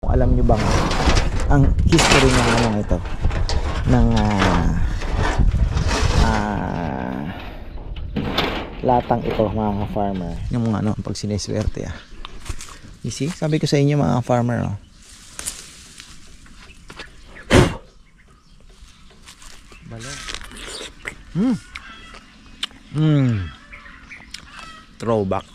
Alam nyo bang ang history ng anong ito, ng latang ito, mga farmer, yung mga ano, pag sineswerte you see, sabi ko sa inyo mga farmer, throwback.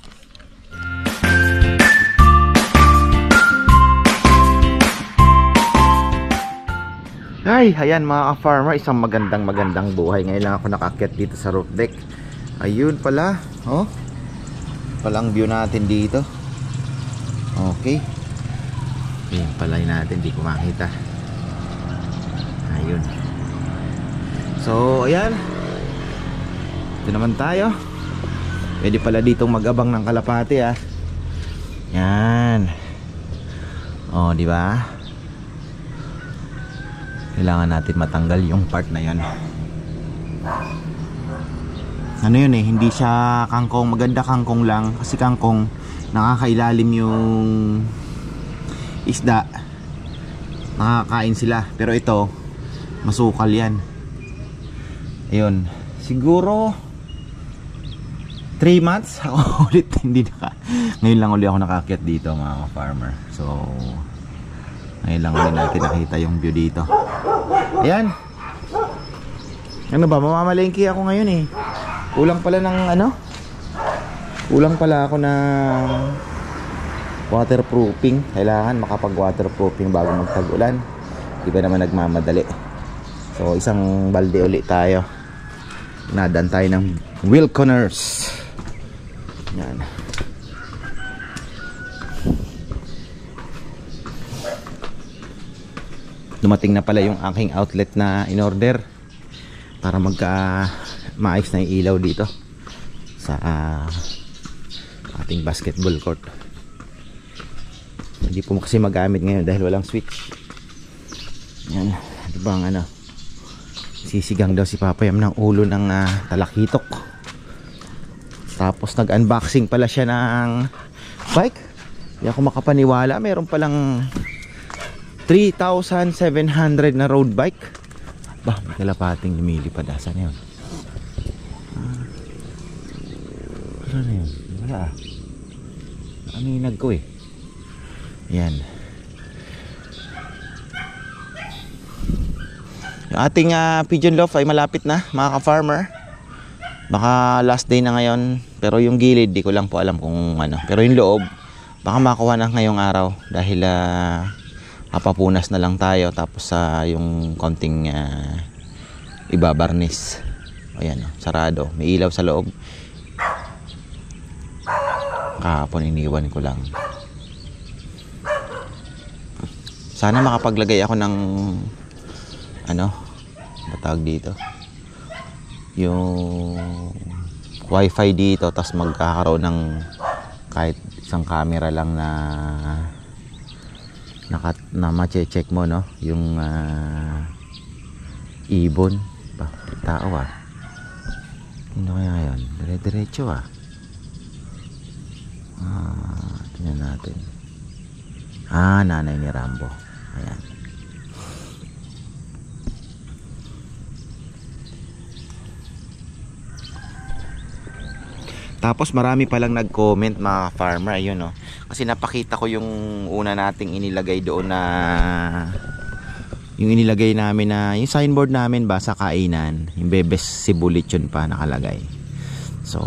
Ay, ayan mga farmer, isang magandang buhay. Ngayon lang ako nakakyat dito sa roof deck. Ayun pala, palang view natin dito. Okay. Ayun pala natin, di ko makita. Ayun. So, ayan. Ito naman tayo. Pwede pala ditong mag-abang ng kalapati Yan. Di ba? Kailangan natin matanggal yung part na yan. Ano yun hindi siya kangkong, maganda kangkong lang. Kasi kangkong, nakakailalim yung isda, nakakain sila. Pero ito, masukal yan. Ayun, siguro 3 months ako ulit hindi ngayon lang ulit ako nakakyat dito mga farmer. So ngayon lang ulit natin nakita yung view dito. Ayan. Ano ba, mamamalengke ako ngayon kulang pala ng kulang pala ako ng waterproofing. Kailangan makapag waterproofing bago magtag-ulan. Di ba naman nagmamadali. So isang balde ulit tayo. Nadan tayo ng Wilconers. Yan. Dumating na pala yung aking outlet na in-order para maayos na yung ilaw dito sa ating basketball court. Hindi po kasi magamit ngayon dahil walang switch. Yan. Ano bang sisigang daw si Papa Yam ng ulo ng talakitok. Tapos nag-unboxing pala siya ng bike. Hindi ako makapaniwala, meron palang 3,700 na road bike. Bah, may kalapating lumilipad. Saan yun? Ano na yun? Wala aminag ko yan. Yung ating pigeon loft ay malapit na mga ka-farmer. Baka last day na ngayon. Pero yung gilid di ko lang po alam kung ano. Pero yung loob baka makuha na ngayong araw. Dahil papapunas na lang tayo. Tapos yung konting ibabarnis. Ayan, sarado. May ilaw sa loob. Kahapon iniwan ko lang. Sana makapaglagay ako ng batawag dito, yung wifi dito, tas magkakaroon ng kahit isang camera lang na ma-check mo yung ibon ba, tao ano kaya yun, dire-diretso tingnan natin. Nanay ni Rambo. Ayan. Tapos marami palang nag-comment mga farmer. Ayun kasi napakita ko yung una nating inilagay doon na yung inilagay namin na yung signboard namin ba sa kainan. Yung Bebes Sibulit yun pa nakalagay. So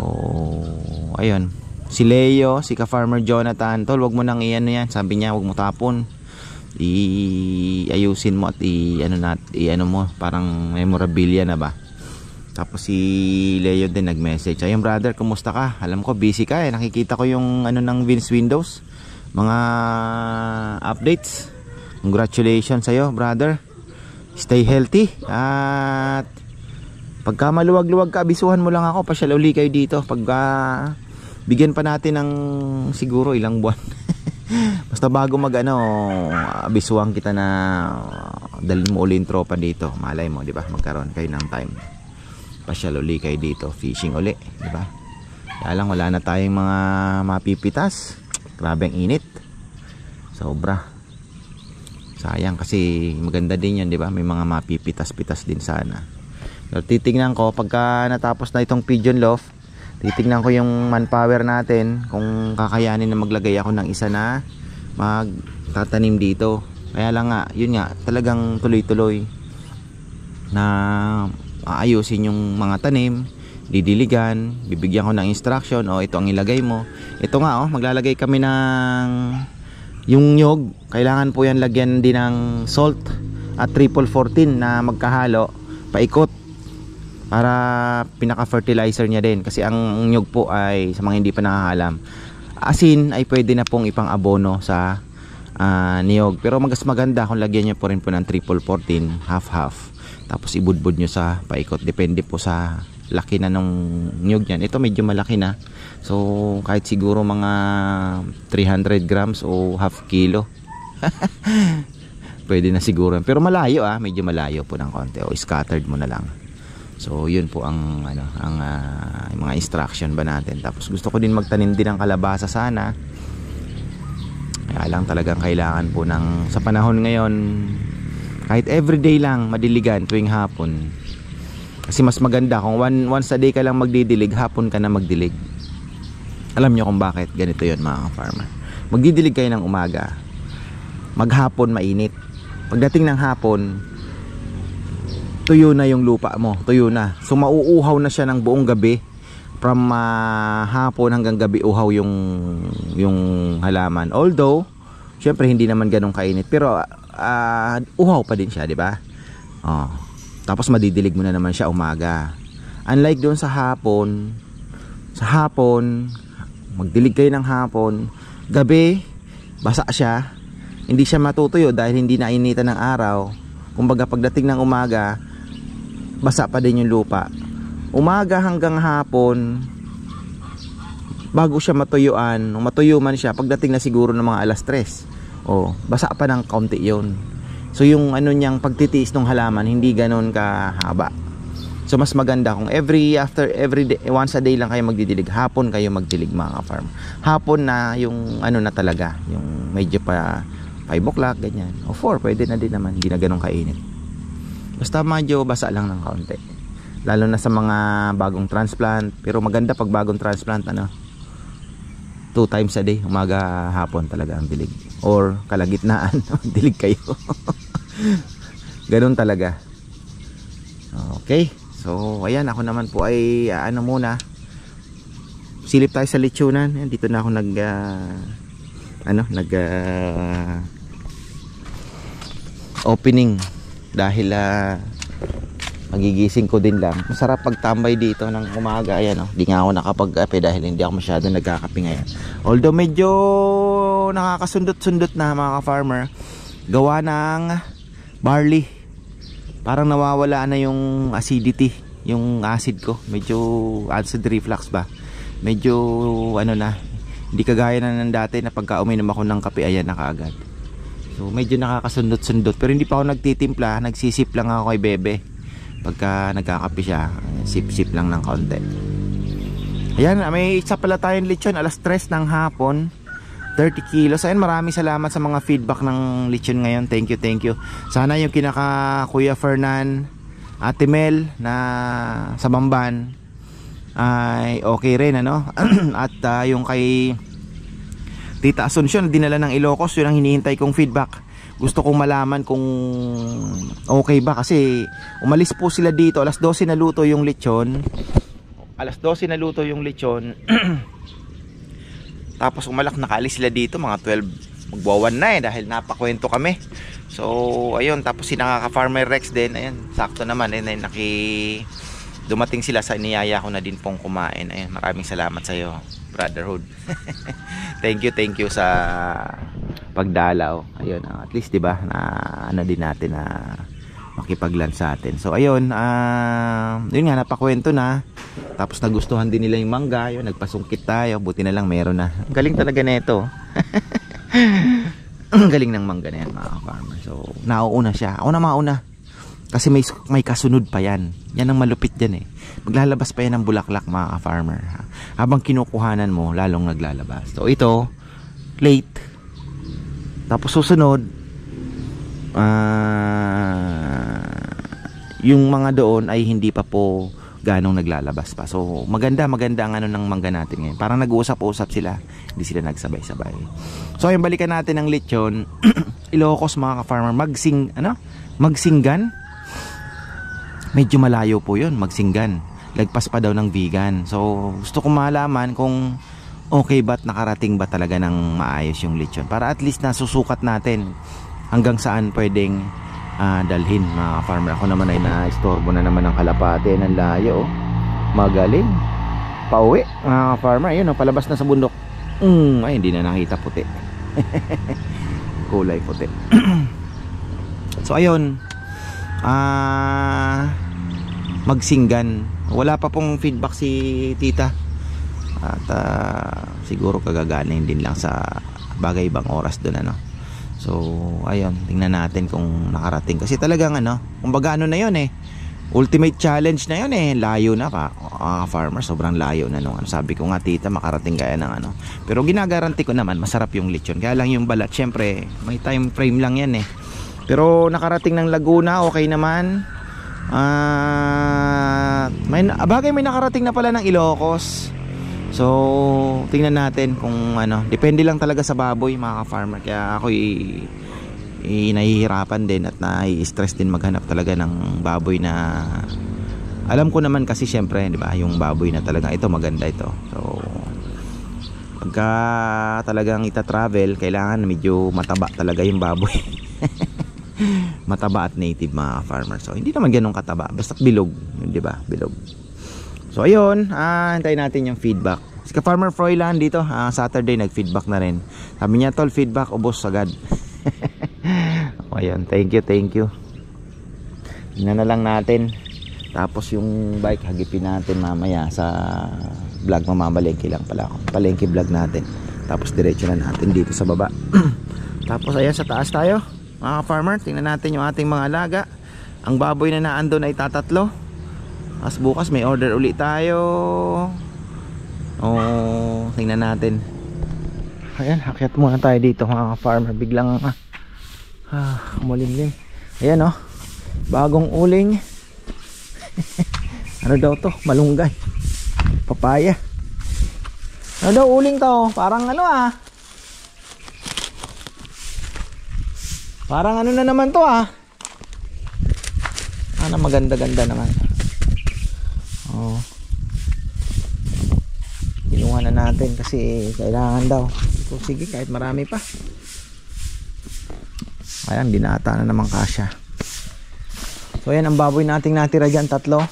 ayun, si Leo, si ka-farmer Jonathan, tol, wag mo nang iyan yan. Sabi niya, wag mo tapon. Ayusin mo at i-ano mo, parang memorabilia na ba. Tapos si Leo din nag-message. Ayun brother, kumusta ka? Alam ko busy ka nakikita ko yung ng Vince Windows, mga updates. Congratulations sa'yo brother. Stay healthy. At pagka maluwag-luwag ka, abisuhan mo lang ako. Pasyal uli kayo dito. Pagka bigyan pa natin ng siguro ilang buwan. Basta bago abisuhan kita na dalhin mo uli yung tropa dito. Malay mo, di ba? Magkaroon kayo ng time. Pasyal uli kayo dito. Fishing uli, di ba? Kaya lang wala na tayong mga mapipitas. Grabe ang init. Sobra. Sayang kasi maganda din yan, di ba? May mga mapipitas-pitas din sana. So, titingnan ko pagka natapos na itong pigeon loft, titingnan ko yung manpower natin kung kakayanin na maglagay ako ng isa na magtatanim dito. Kaya lang nga, yun nga, talagang tuloy-tuloy na aayusin yung mga tanim, didiligan, bibigyan ko ng instruction, o ito ang ilagay mo. Ito nga, maglalagay kami ng yung nyog, kailangan po yan lagyan din ng salt at triple 14 na magkahalo, paikot, para pinaka-fertilizer niya din. Kasi ang nyog po ay, sa mga hindi pa nakakalam, asin ay pwede na pong ipang abono sa niyog. Pero mas maganda kung lagyan niyo po rin po ng triple 14, half-half. Tapos ibudbud nyo sa paikot. Depende po sa laki na nung nyog yan. Ito medyo malaki na. So kahit siguro mga 300 grams o half kilo. Pwede na siguro. Pero malayo medyo malayo po ng konti. O scattered mo na lang. So yun po ang mga instruction ba natin. Tapos gusto ko din magtanim din ng kalabasa sana. Kaya lang talagang kailangan po ng, sa panahon ngayon, kahit everyday lang madiligan tuwing hapon. Kasi mas maganda kung once a day ka lang magdidilig, hapon ka na magdilig. Alam nyo kung bakit ganito yun, mga farmer. Magdidilig kayo ng umaga, maghapon mainit. Pagdating ng hapon, tuyo na yung lupa mo, tuyo na. So mauuhaw na siya ng buong gabi. From hapon hanggang gabi uhaw yung halaman. Although syempre hindi naman ganun kainit, pero uhaw pa din siya, di ba? Tapos madidilig mo na naman siya umaga. Unlike doon sa hapon magdilig kayo ng hapon, gabi basa siya, hindi siya matutuyo dahil hindi nainitan ng araw. Kumbaga pagdating ng umaga, basa pa din yung lupa. Umaga hanggang hapon, bago siya matuyuan, matuyo man siya, pagdating na siguro ng mga alas 3, basa pa ng kaunti yun. So yung niyang pagtitiis ng halaman hindi ganoon kahaba. So mas maganda kung every day, once a day lang kayo magdidilig, hapon kayo magdilig, mga farm. Hapon na yung na talaga, yung medyo pa 5 o'clock ganyan, o 4 pwede na din naman, hindi na ganun kainit. Basta medyo basa lang ng kaunti, lalo na sa mga bagong transplant. Pero maganda pag bagong transplant 2 times a day, umaga hapon talaga ang dilig, or kalagitnaan dilig kayo. Ganun talaga. Okay, so ayan, ako naman po ay muna, silip tayo sa lechonan. Dito na ako opening dahil magigising ko din lang. Masarap pagtambay dito ng umaga. Ayan, di nga ako nakapag-kape dahil hindi ako masyado nagkakape ngayon. Although medyo nakakasundot-sundot na, mga ka-farmer, gawa ng barley. Parang nawawala na yung acidity, yung acid ko. Medyo acid reflux ba, medyo na, hindi kagaya na ng dati na pagka uminom ako ng kape, ayan na kaagad. So medyo nakakasundot-sundot. Pero hindi pa ako nagtitimpla, nagsisip lang ako kay Bebe. Pagka nagkakape siya, sip-sip lang ng konti. Ayan, may isa pala tayong lechon, alas 3 ng hapon, 30 kilos. Ayan, maraming salamat sa mga feedback ng lechon ngayon. Thank you. Sana yung kinaka Kuya Fernan, Ate Mel na sa Bamban ay okay rin, at yung kay Tita Asuncion dinala ng Ilocos, yun ang hinihintay kong feedback. Gusto kong malaman kung okay ba, kasi umalis po sila dito alas 12 na luto yung lechon. Tapos nakaalis sila dito mga 12, magwawan na dahil napakwento kami. So ayun, tapos si nakaka-Farmer Rex din, ayan, sakto naman dumating sila sa niyaya ko na din pong kumain. Ayan, maraming salamat sa iyo, brotherhood. Thank you sa pagdalaw. Ayun, at least 'di ba na din natin na makipag-lunch sa atin. So ayun, yun nga, napakwento na. Tapos nagustuhan din nila yung mangga, yun, nagpasungkit tayo, buti na lang meron na. Galing talaga nito. Ang galing ng mangga na yan, mga farmer. So nauuna siya, ako na mauna. Kasi may kasunod pa yan. Yan ang malupit dyan Maglalabas pa yan ng bulaklak, mga farmer. Habang kinukuhanan mo, lalong naglalabas. So ito, late. Tapos susunod, yung mga doon ay hindi pa po ganong naglalabas pa. So maganda ang ano ng mangga natin ngayon. Parang nag-uusap-usap sila, hindi sila nagsabay-sabay. So ayun, balikan natin ang lechon. Ilocos mga ka-farmer, Magsinggan. Medyo malayo po yun, Magsinggan. Lagpas pa daw ng vegan. So gusto ko malaman kung okay ba't nakarating ba talaga ng maayos yung lechon, para at least nasusukat natin hanggang saan pwedeng dalhin mga farmer. Ako naman ay na-istorbo na naman ng kalapate ng layo. Magaling pauwi mga farmer. Ayun, palabas na sa bundok. Ay, hindi na nakita puti. Kulay puti. So ayun, Magsinggan. Wala pa pong feedback si tita. At siguro kagagaling din lang sa bagay ibang oras doon, ano. So ayun, tingnan natin kung nakarating. Kasi talagang kumbaga na yun ultimate challenge na yun layo na pa. Farmer, sobrang layo na nung sabi ko nga, tita, makarating kaya ng Pero ginagaranti ko naman masarap yung lechon. Kaya lang yung balat, syempre may time frame lang yan Pero nakarating ng Laguna, okay naman. May nakarating na pala ng Ilocos. So tingnan natin kung depende lang talaga sa baboy mga ka-farmer. Kaya ako nahihirapan din at nai-stress din maghanap talaga ng baboy na alam ko naman, kasi syempre, di ba, yung baboy na talaga ito maganda ito. So pagka talagang ita-travel, kailangan medyo mataba talaga yung baboy. Mataba at native mga farmer. So hindi naman ganun kataba, basta bilog, di ba? Bilog. So ayun, hintayin natin yung feedback. Si Farmer Froilan dito, Saturday nag-feedback na rin. Sabi niya, tol, feedback ubos agad. Ayun, thank you. Tingnan na lang natin. Tapos yung bike hagipin natin mamaya sa vlog, mamamalengke lang pala ako. Palengke vlog natin. Tapos diretso na natin dito sa baba. Tapos ayan, sa taas tayo mga farmer, tingnan natin yung ating mga alaga. Ang baboy na naandun ay tatatlo. As bukas may order uli tayo. Tingnan natin. Ayan, akyat muna tayo dito mga farmer. Biglang malimlim. Ayan bagong uling. Ano daw to? Malunggay, papaya. Ano daw uling to? Parang parang na naman to maganda-ganda naman. Kinuha na natin kasi kailangan daw. So sige, kahit marami pa. Ayan, binata na naman kasya. So ayan ang baboy nating natira dyan, tatlo.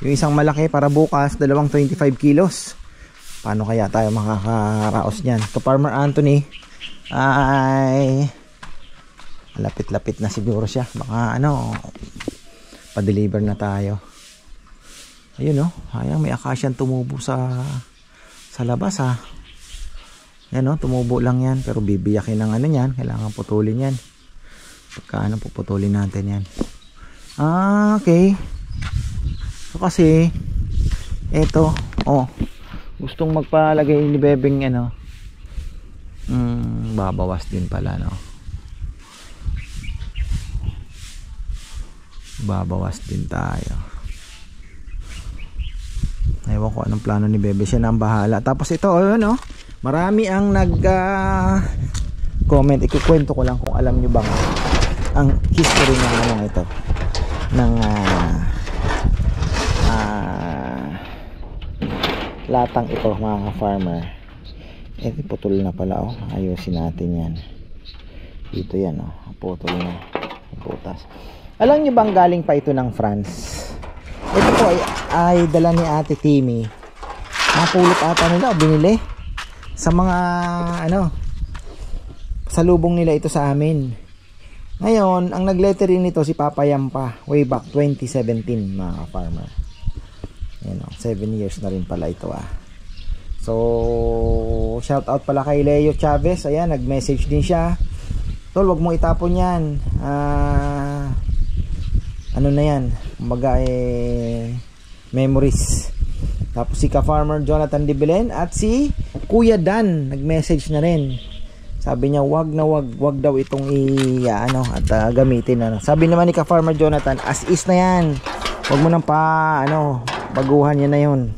Yung isang malaki para bukas, dalawang 25 kilos. Paano kaya tayo makakaraos nyan? So Farmer Anthony ay lapit-lapit na siguro siya. Baka pa-deliver na tayo. Ayun hayang may akasyan tumubo sa labas Yan tumubo lang yan, pero bibiyakin ng yan, kailangan putulin yan. Pagka puputulin natin yan. Okay. So kasi eto, gustong magpalagay ni Bebeng babawas din pala babawas din tayo. Ewan ko anong plano ni Bebe, siya na ang bahala. Tapos ito marami ang comment. Ikukwento ko lang kung alam nyo bang ang history ng ito ng latang ito mga farmer. Putol na pala ayusin natin yan dito, yan putol na putas. Alam nyo bang galing pa ito ng France? Ito po ay dala ni Ate Timmy. Napulot ata nila o binili sa mga salubong nila ito sa amin. Ngayon, ang naglettering nito si Papa Yampa way back 2017 mga farmer. 7 years na rin pala ito So shout out pala kay Leo Chavez. Ayan, nag-message din siya. Tol, wag mong itapon yan. Ano na yan, kumbaga memories. Tapos si Ka-Farmer Jonathan de Belen at si Kuya Dan nag-message na rin. Sabi niya wag daw itong at gamitin Sabi naman ni Ka-Farmer Jonathan, as is na yan. Wag mo nang baguhan yan na yun.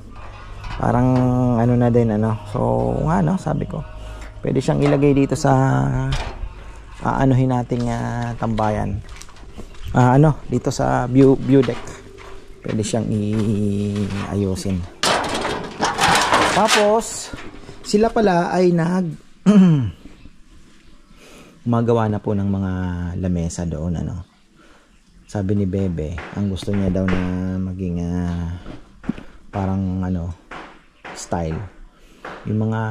Parang na din So nga sabi ko, pwede siyang ilagay dito sa nating tambayan. Dito sa view deck. Pwede siyang iayusin. Tapos sila pala ay gumagawa na po ng mga lamesa doon Sabi ni Bebe, ang gusto niya daw na maging parang style. Yung mga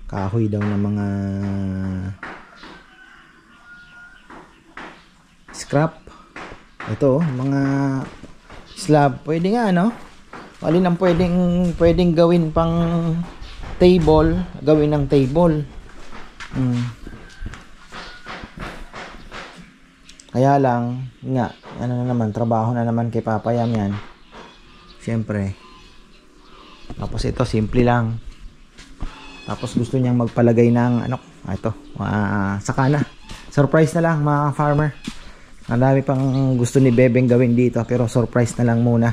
kahoy daw na mga scrap. Ito, mga slab. Pwede nga alin ang pwedeng gawin pang table, gawin ng table. Kaya lang nga trabaho na naman kay Papa Yam yan. Siyempre. Tapos ito simple lang. Tapos gusto niyang magpalagay ng sakana. Surprise na lang mga farmer. Ang dami pang gusto ni Bebeng gawin dito, pero surprise na lang muna.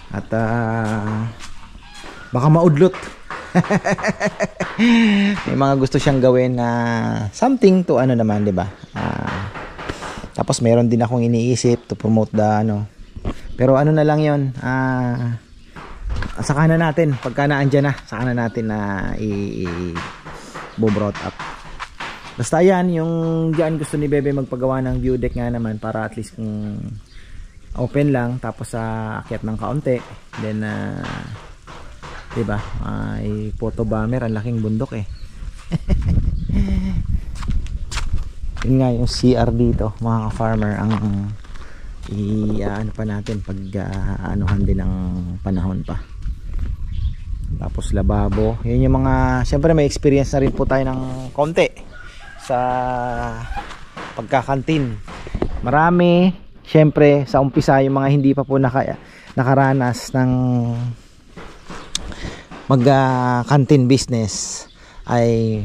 At baka maudlot. May mga gusto siyang gawin na something to naman, 'di ba? Tapos meron din akong iniisip to promote pero na lang 'yon. Saka na natin pagka naandyan na, saka na natin na i-brought up. Basta yan, yung diyan gusto ni Bebe magpagawa ng view deck nga naman, para at least open lang, tapos akyat ng kaunti, then diba, photo bomber, ang laking bundok yun nga yung CR dito mga ka-farmer, ang pa natin pag anuhan din ng panahon pa. Tapos lababo, yun yung mga, syempre may experience na rin po tayo ng konti sa pagkakantin. Marami, syempre sa umpisa, yung mga hindi pa po nakaranas ng mag-canteen business, ay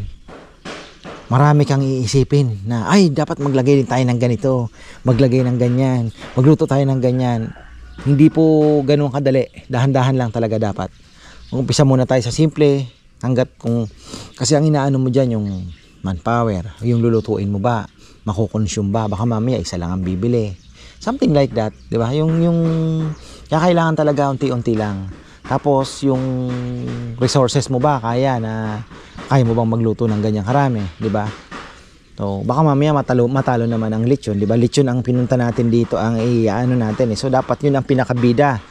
marami kang iisipin na ay dapat maglagay din tayo ng ganito, maglagay ng ganyan, magluto tayo ng ganyan. Hindi po ganoon kadali, dahan-dahan lang talaga dapat. Umpisa muna tayo sa simple, kasi ang inaano mo dyan yung manpower, yung lulutuin mo ba, makukonsume ba, baka mamaya isa lang ang bibili, something like that, di ba? Yung kaya kailangan talaga unti-unti lang. Tapos yung resources mo ba, kaya mo bang magluto ng ganyang karami, di ba? So baka mamaya matalo naman ang lechon, di ba? Lechon ang pinunta natin dito, ang natin so dapat yun ang pinakabida.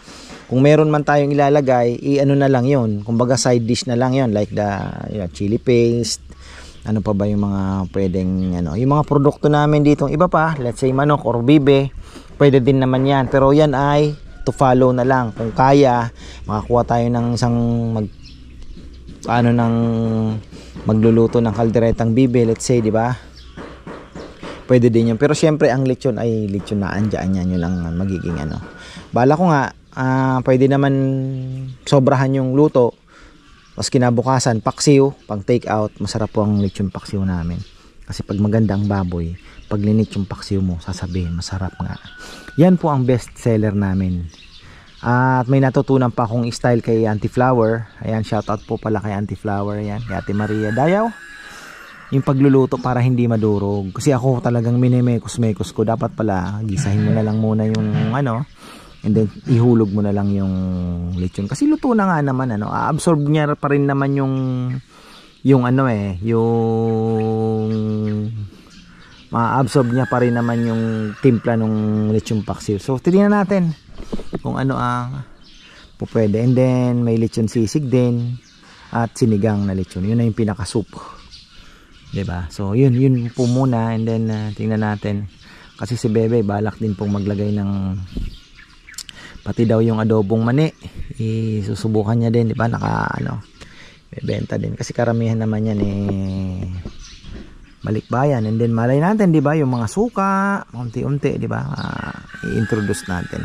Kung meron man tayong ilalagay, na lang yun, kumbaga side dish na lang yun, like the chili paste, ano pa ba yung mga pwedeng yung mga produkto namin dito, iba pa, let's say manok or bibe, pwede din naman yan, pero yan ay to follow na lang. Kung kaya makakuha tayo ng isang magluluto ng kalderetang bibe, let's say, di ba, pwede din yun. Pero syempre ang lechon ay lechon na andyan, yan yun lang magiging bala ko nga, pwede naman sobrahan yung luto, tapos kinabukasan paksiw, pang take out. Masarap po ang lechon paksiw namin, kasi pag maganda ang baboy, pag linit yung paksiw mo, sasabihin masarap nga. Yan po ang best seller namin. At may natutunan pa akong style kay Auntie Flower. Ayan, shoutout po pala kay Auntie Flower, yan, kay Ate Maria Dayaw. Yung pagluluto para hindi madurog, kasi ako talagang minimekos-mekos ko. Dapat pala gisahin mo na lang muna yung and then ihulog mo na lang yung lechon, kasi luto na nga naman, absorb niya pa rin naman yung ma-absorb niya pa rin naman yung timpla ng lechon paksiw. So tingnan natin kung ano ang pwede. And then may lechon sisig din at sinigang na lechon, yun na yung pinaka soup, diba? So yun po muna. And then tingnan natin, kasi si Bebe balak din pong maglagay ng pati daw yung adobong mani, susubukan niya din, di ba? Bebenta din, kasi karamihan naman yan balikbayan. And then malay natin, di ba, yung mga suka unti-unti, di ba, i-introduce natin.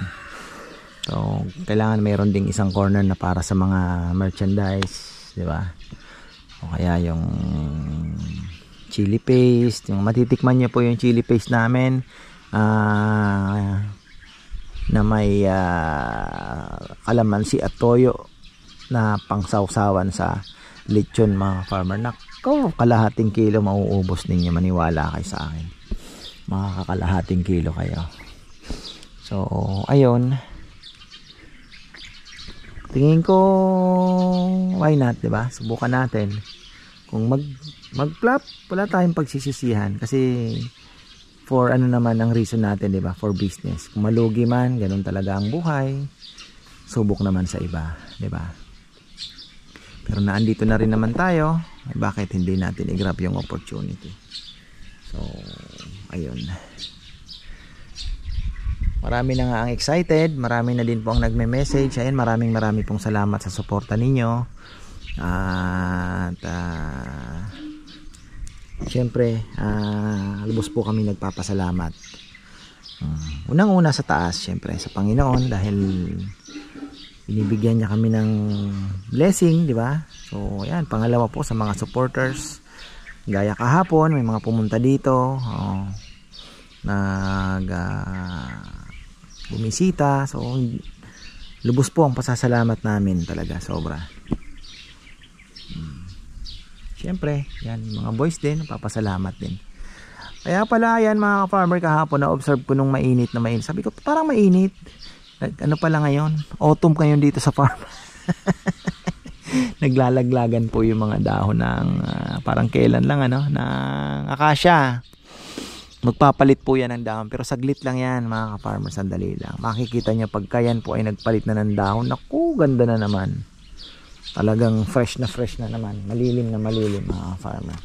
So kailangan mayroon ding isang corner na para sa mga merchandise, di ba, o kaya yung chili paste. Yung matitikman nyo po yung chili paste namin na may kalamansi at toyo na pangsawsawan sa lechon mga farmer. Nako, kalahating kilo mauubos ninyo, maniwala kayo sa akin. Makakalahating kilo kayo. So ayun, tingin ko why not, diba? Subukan natin. Kung mag-flop, wala tayong pagsisisihan kasi for ano naman ang reason natin, diba? For business. Kung malugi man, ganun talaga ang buhay. Subok naman sa iba, diba? Pero naandito na rin naman tayo, bakit hindi natin i-grab yung opportunity? So ayun, marami na nga ang excited, marami na din po ang nagme-message. Ayun, maraming pong salamat sa suporta ninyo. At syempre lubos po kami nagpapasalamat. Unang-una sa taas, syempre sa Panginoon, dahil binibigyan niya kami ng blessing, di ba? So ayan, pangalawa po sa mga supporters. Gaya kahapon, may mga pumunta dito, bumisita. So lubos po ang pasasalamat namin talaga, sobra. Siyempre yan, mga boys din, papasalamat din. Kaya pala yan mga farmer, kahapon na observe ko nung mainit, sabi ko parang mainit. Ano pala ngayon, autumn ngayon dito sa farm. Naglalaglagan po yung mga dahon ng parang kailan lang ng acacia. Magpapalit po yan ng dahon, pero saglit lang yan mga ka-farmer, sandali lang. Makikita nyo pagka yan po ay nagpalit na ng dahon, naku, ganda na naman. Talagang fresh na naman, malilim na malilim mga ka-farmer.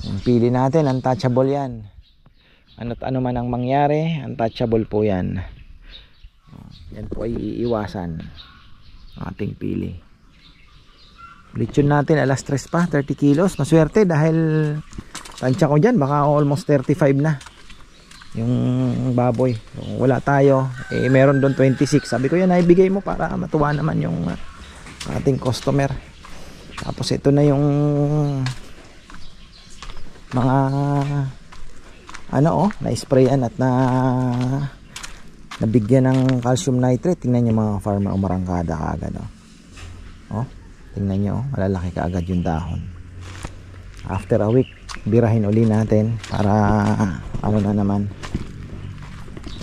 Yung pili natin, untouchable yan. Ano't ano man ang mangyari, untouchable po yan. Yan po ay iiwasan ating pili. Lechon natin alas 3 pa, 30 kilos. Maswerte dahil tansya ko dyan, baka almost 35 na yung baboy. So, wala tayo, meron doon 26. Sabi ko yan, ibigay mo para matuwa naman yung ating customer. Tapos ito na yung mga na-sprayan at nabigyan ng calcium nitrate. Tingnan nyo mga farmer, umarangkada kaagad. Tingnan nyo, malalaki kaagad yung dahon. After a week, birahin uli natin para na naman.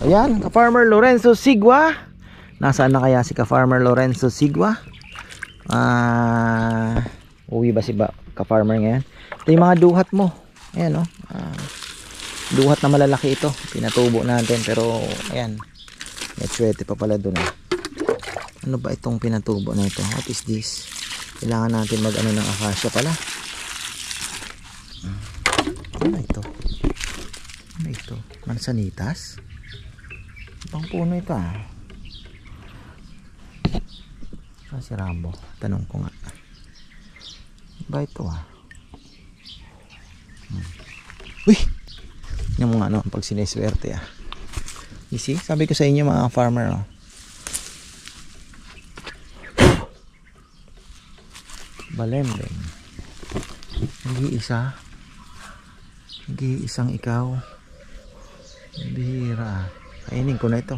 Ayan, ka-farmer Lorenzo Sigua. Nasaan na kaya si ka-farmer Lorenzo Sigua? Uwi ba si ka-farmer ngayon? Ito yung mga duhat mo. Ayan duhat na malalaki ito, pinatubo natin, pero ayan, may swerte pa pala dun. Ano ba itong pinatubo na ito? What is this? Kailangan natin mag-ano ng acacia pala. Ano ito? Ano ito? Mansanitas? Ibang puno ito si Rambo, tanong ko nga. Ba ito Uy! Yan mo nga pag sineswerte You see? Sabi ko sa inyo mga farmer Balembeng. Nag-iisang ikaw. Bihira. Kainin ko na ito.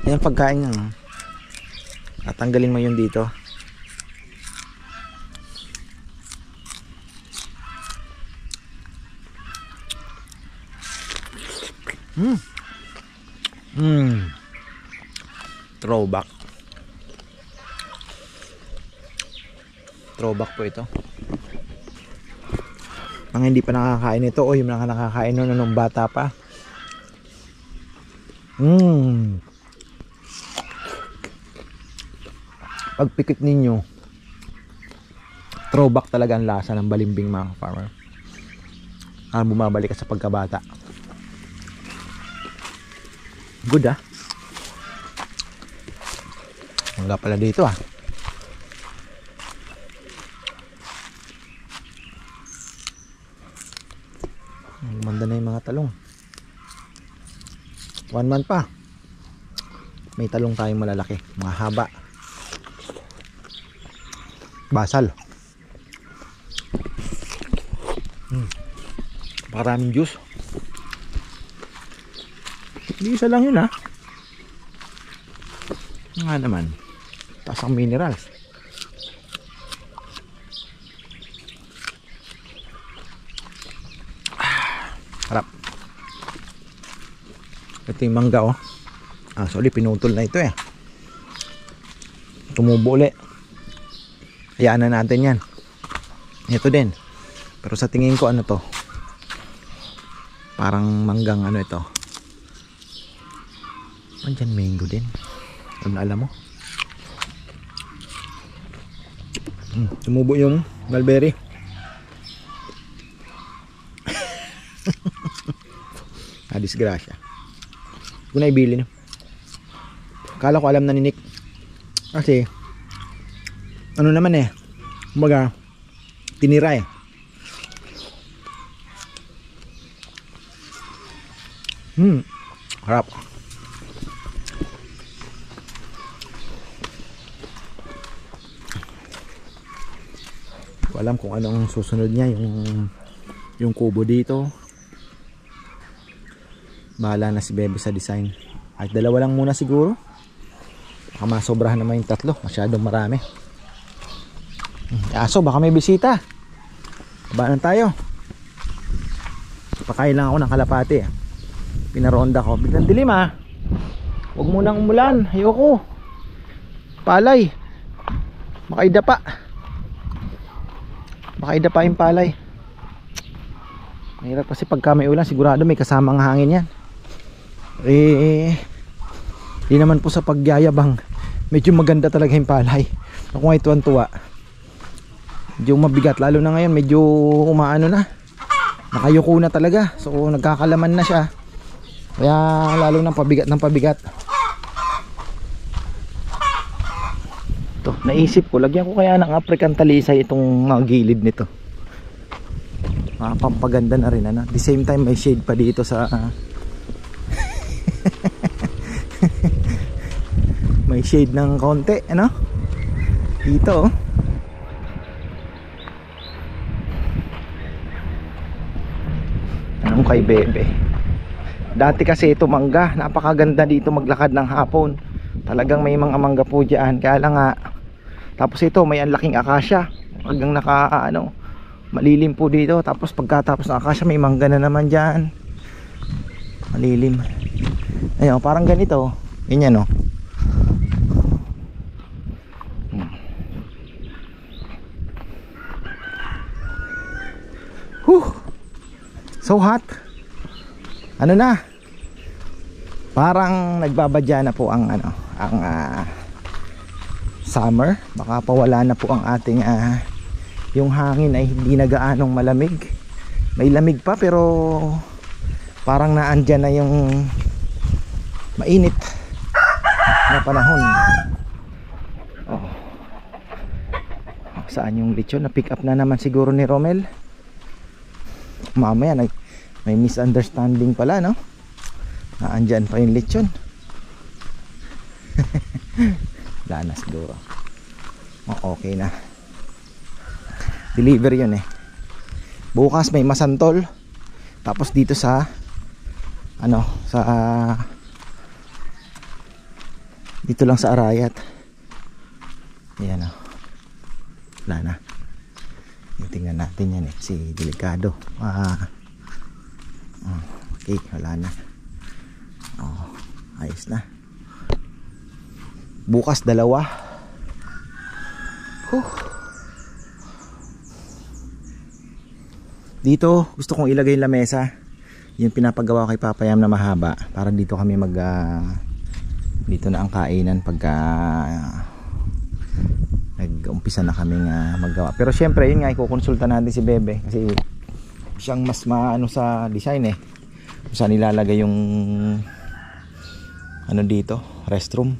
Yan pagkain nga. Tatanggalin mo yun dito. Throwback. Throwback po ito. Mga hindi pa nakakain ito o yung mga nakakain nung bata pa. Pagpikit ninyo, throwback talaga ang lasa ng balimbing mga farmer. Bumabalik ka sa pagkabata. Good wala pala dito Gumanda na yung mga talong. 1 month pa. May talong tayong malalaki, mga haba. Basal. Napakaraming juice. Hindi isa lang yun ha. Nga naman. Taas ang minerals. Harap. Ito yung mangga oh. Sorry, pinutol na ito eh. Tumubo ulit. Hayaan na natin yan. Ito din. Pero sa tingin ko ano to, parang manggang ano ito. Andyan mango din. Alam mo. Tumubo yung mulberry. Disgrasya. Huwag ko na ibili no. Akala ko alam na ni Nick. Kasi ano naman eh, kumbaga tinira eh. Harap. Ko alam kung anong susunod niya, yung kubo dito. Bahala na si Bebe sa design. At dalawa lang muna siguro. Baka masobrahan naman yung tatlo. Masyadong marami. Aso, baka may bisita. Kabaan tayo. Pakain lang ako ng kalapati. Pinaronda ko. Biglang dilim ha. Huwag munang umulan. Ayoko. Palay. Baka idapa. Baka idapa yung palay. Mahirap kasi pagka may ulan. Sigurado may kasamang hangin yan. Di naman po sa pagyayabang, medyo maganda talaga yung palay. Ako nga tuwan-tuwa. Medyo mabigat, lalo na ngayon medyo umaano na, nakayuko na talaga. So nagkakalaman na siya. Kaya lalo ng pabigat ng pabigat. Ito, naisip ko, lagyan ko kaya ng African talisay itong mga gilid nito. Pampaganda na rin ano. At the same time may shade pa dito sa may shade ng konti ano dito oh. Anong kay Bebe, dati kasi ito mangga, napakaganda dito maglakad ng hapon. Talagang may mga mangga po dyan. Kaya lang nga, tapos ito may ang laking akasya hanggang naka ano, malilim po dito. Tapos pagkatapos ng akasya may mangga na naman dyan, malilim. Ayun, parang ganito. Ganyan, no? So hot. Ano na? Parang nagbabadya na po ang ano, ang summer. Baka pawala na po ang ating yung hangin ay hindi na gaanong malamig. May lamig pa pero parang naandyan na yung mainit na panahon. Saan yung lechon? Na pick up na naman siguro ni Romel. Mamaya may misunderstanding pala, no? Naandyan pa yung lechon. Wala na siguro. Okay na. Deliver yun eh. Bukas may masantol. Tapos dito sa ano, sa dito lang sa Arayat. Ayan o. Wala na. Tingnan natin yan eh. Si Delikado. Okay, wala na. Ayos na. Bukas dalawa. Dito gusto kong ilagay yung lamesa. Yung pinapagawa kay Papayam na mahaba. Para dito kami mag dito na ang kainan pagka nag-umpisa na kaming maggawa. Pero syempre yun nga, ikukonsulta natin si Bebe kasi siyang mas maano sa design eh. Kung saan nilalagay yung ano dito, restroom.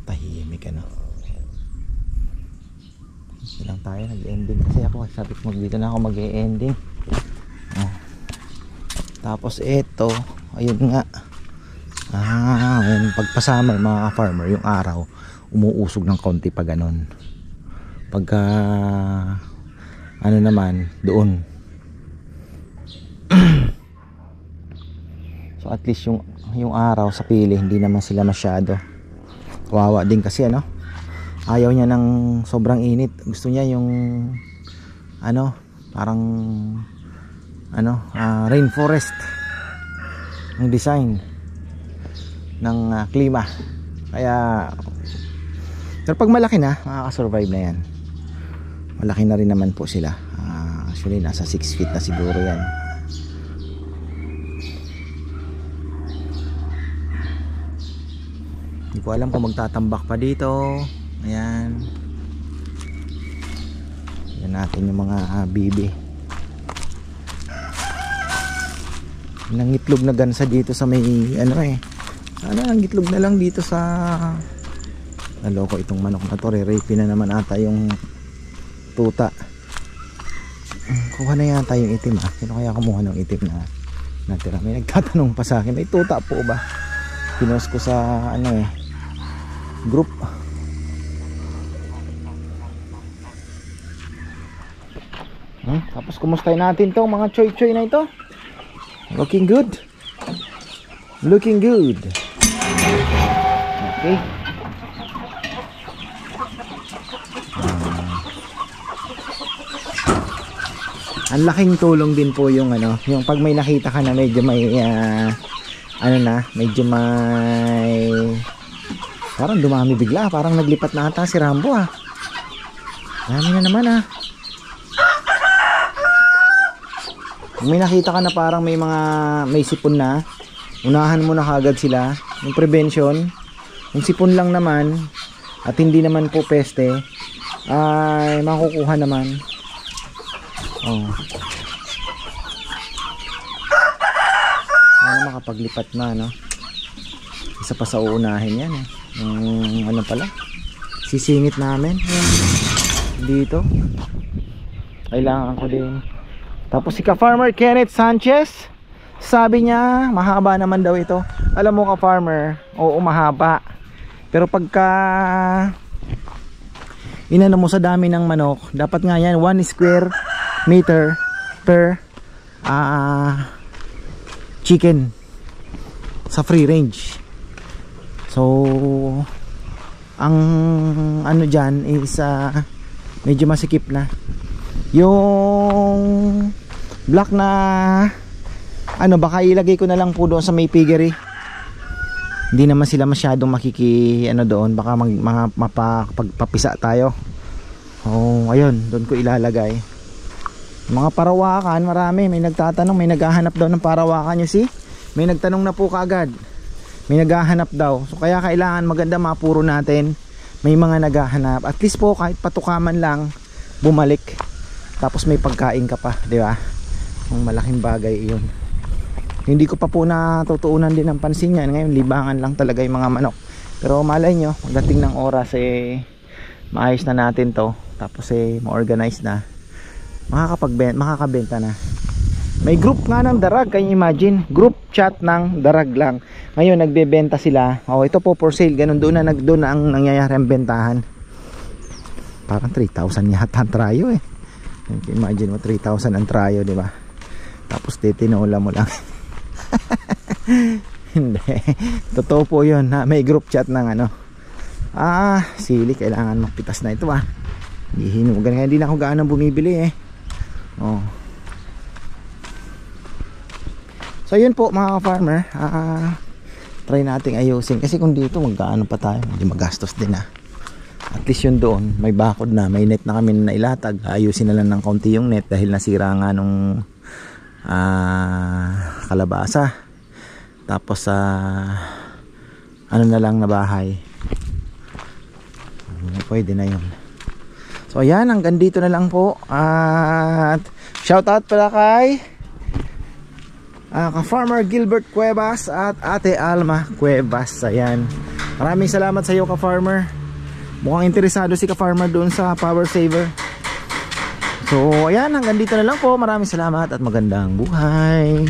Tahimik ano. Dito lang tayo, nag-ending kasi ako. Sabi ko dito na ako mag-ending. Tapos ito, ayun nga. Ayun, pagpasama mga farmer, yung araw umuusog ng konti pa ganon. Pagka ano naman doon. So at least yung araw sa pili hindi naman sila masyado. Kawawa din kasi ano, ayaw niya ng sobrang init. Gusto niya yung ano, parang ano, rainforest ang design ng klima. Kaya pero pag malaki na, makakasurvive na yan. Malaki na rin naman po sila. Actually nasa 6 feet na siguro yan. Hindi ko alam kung magtatambak pa dito. Ayan. Yan natin yung mga bibi. Nangitlog na gansa dito sa may ano eh. Sana nangitlog na lang dito sa naloko itong manok na to. Re-rape na naman ata yung tuta. Kuha na yata yung itim Sino kaya kumuha ng itim na natira? May nagtatanong pa sa akin, may tuta po ba? Pinost ko sa ano eh, group. Tapos kumustahin natin to mga choy-choy na ito. Looking good. Looking good. Okay. Ang laking tulong din po yung ano, yung pag may nakita ka na medyo may ano na, medyo may parang dumami bigla, parang naglipat na ata si Rambo Dami na naman Kung may nakita ka na parang may sipon na, unahan mo na kagad sila, yung prevention. Kung sipon lang naman at hindi naman po peste, ay makukuha naman. Ano makapaglipat na no? Isa pa sa uunahin yan ano pala, sisingit namin dito. Kailangan ko din. Tapos si ka-farmer Kenneth Sanchez, sabi niya mahaba naman daw ito. Alam mo ka-farmer, oo mahaba, pero pagka inano mo sa dami ng manok, dapat nga yan 1 square meter per chicken sa free range. So ang ano dyan is medyo masikip na yung black na ano, baka ilagay ko na lang po doon sa may piggery. Hindi naman sila masyadong makiki ano doon, baka mapapisa tayo. Ayun, doon ko ilalagay. Mga parawakan, marami. May nagtatanong, may naghahanap daw ng parawakan nyo. May nagtanong na po kaagad. May naghahanap daw. So kaya kailangan maganda mapuro natin. May mga naghahanap. At least po kahit patukaman lang, bumalik. Tapos may pagkain ka pa, di ba? Ang malaking bagay iyon. Hindi ko pa po natutuunan din ng pansin yan. Ngayon libangan lang talaga yung mga manok. Pero malay nyo, pagdating ng oras maayos na natin to. Tapos ma-organize na. Makakabenta na. May group nga ng darag, can you imagine? Group chat ng darag lang. Ngayon nagbebenta sila. Ito po for sale. Ganun doon na ang nangyayari ang bentahan. Parang 3,000 yata ang trayo Imagine mo 3,000 ang trayo, di ba? Tapos tinola mo lang. Hindi. Totoo po 'yun. May group chat ng ano. Sili, kailangan mapitas na ito Hihinugan, kaya hindi na ako gaano bumibili So yun po mga farmer, try nating ayusin kasi kung dito magkaano pa tayo, hindi magastos din At least yun doon, may bakod na, may net na kami na ilatag. Ayusin na lang ng konti yung net dahil nasira nga nung kalabasa. Tapos ano na lang na bahay. Pwede na yun. So ayan, hanggang dito na lang po. At shout out pala kay ka-farmer Gilbert Cuevas at Ate Alma Cuevas. Ayan, maraming salamat sa iyo ka-farmer. Mukhang interesado si ka-farmer doon sa power saver. So ayan, hanggang dito na lang po. Maraming salamat at magandang buhay.